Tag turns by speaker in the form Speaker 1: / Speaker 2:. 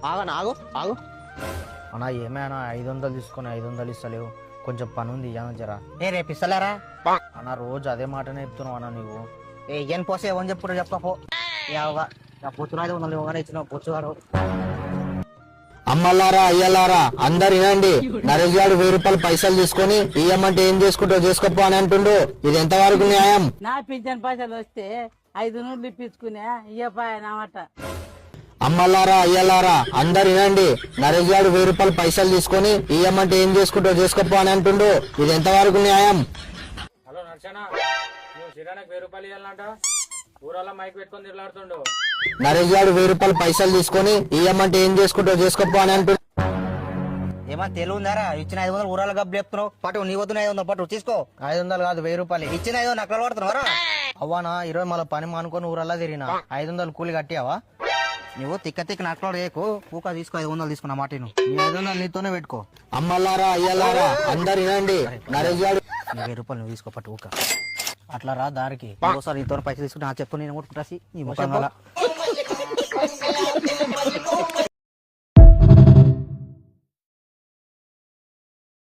Speaker 1: ఆగనా ఆగు ఆగు.
Speaker 2: అన్నా ఏమైనా 500 తీసుకొని 500 ఇస్తలేవు, కొంచెం పని ఉంది ఇయ్యనా జరా.
Speaker 1: రేపు ఇస్తలేరా?
Speaker 2: అన్న రోజు అదే మాటనే చెప్తున్నావు అన్న నువ్వు.
Speaker 1: ఏం పోసే ఏమని చెప్పుడు చెప్పపో. పొచ్చుగా 500 ఇచ్చిన పొచ్చుగాడు.
Speaker 2: అమ్మలారా అయ్యలారా అందరు వినండి, నరేష్ గారు 1000 రూపాయలు పైసలు తీసుకొని ఇయ్యమంటే ఏం చేసుకుంటావు చేసుకోపో అని అంటుండు. ఇది ఎంత వరకు న్యాయం?
Speaker 3: నా పింఛన్ పైసలు వస్తే 500 ఇప్పించుకునే ఇయ్యపాయనమాట.
Speaker 2: అమ్మలారా అయ్యలారా అందరు వినండి, నరేష్ గారు 1000 రూపాయలు పైసలు తీసుకొని ఇయ్యమంటే ఏం చేసుకుంటావు చేసుకోపో అని అంటుండు. ఇది ఎంత వరకు న్యాయం?
Speaker 4: హలో నర్సన, నువ్వు శ్రీరానికి 1000 రూపాయలు ఇవ్వాలంట. ఊరల్లో మైక్ పెట్టుకొని తిరలాడుతుండు.
Speaker 2: నరేష్ గారు 1000 రూపాయలు పైసలు తీసుకొని ఇయ్యమంటే ఏం చేసుకుంటావు చేసుకోపో అని అంటుండు.
Speaker 1: ఏమన్నా తెలివి ఉందారా? ఇచ్చిన 500 ఊరాల గబ్బు చెప్తున్నావు. పట్టు నీ వద్దు 500 పట్టు తీసుకో.
Speaker 2: 500 కాదు 1000 రూపాయలు.
Speaker 1: ఇచ్చిన 500 నక్కలు పడుతున్నారా?
Speaker 2: అవ్వానా 20 మళ్ళీ పని మానుకొని ఊరల్లా తిరిగినా 500 కూలి కట్టియావా?
Speaker 1: నువ్వు తిక్క నక్కలు చేయకు. పూక తీసుకో 500 తీసుకున్న మాట
Speaker 2: నీ 500 నీతోనే పెట్టుకో. అమ్మలారా అయ్యలారా అందరు వినండి, నరేష్ గారు
Speaker 1: 1000 రూపాయలు నువ్వు తీసుకో పట్టు ఊక.
Speaker 2: అట్లా రా దారికి.
Speaker 1: ఇంకోసారి నీతో పైసలు తీసుకుని నా చెప్పు నేను కొట్టుకుంటా నీ ముఖం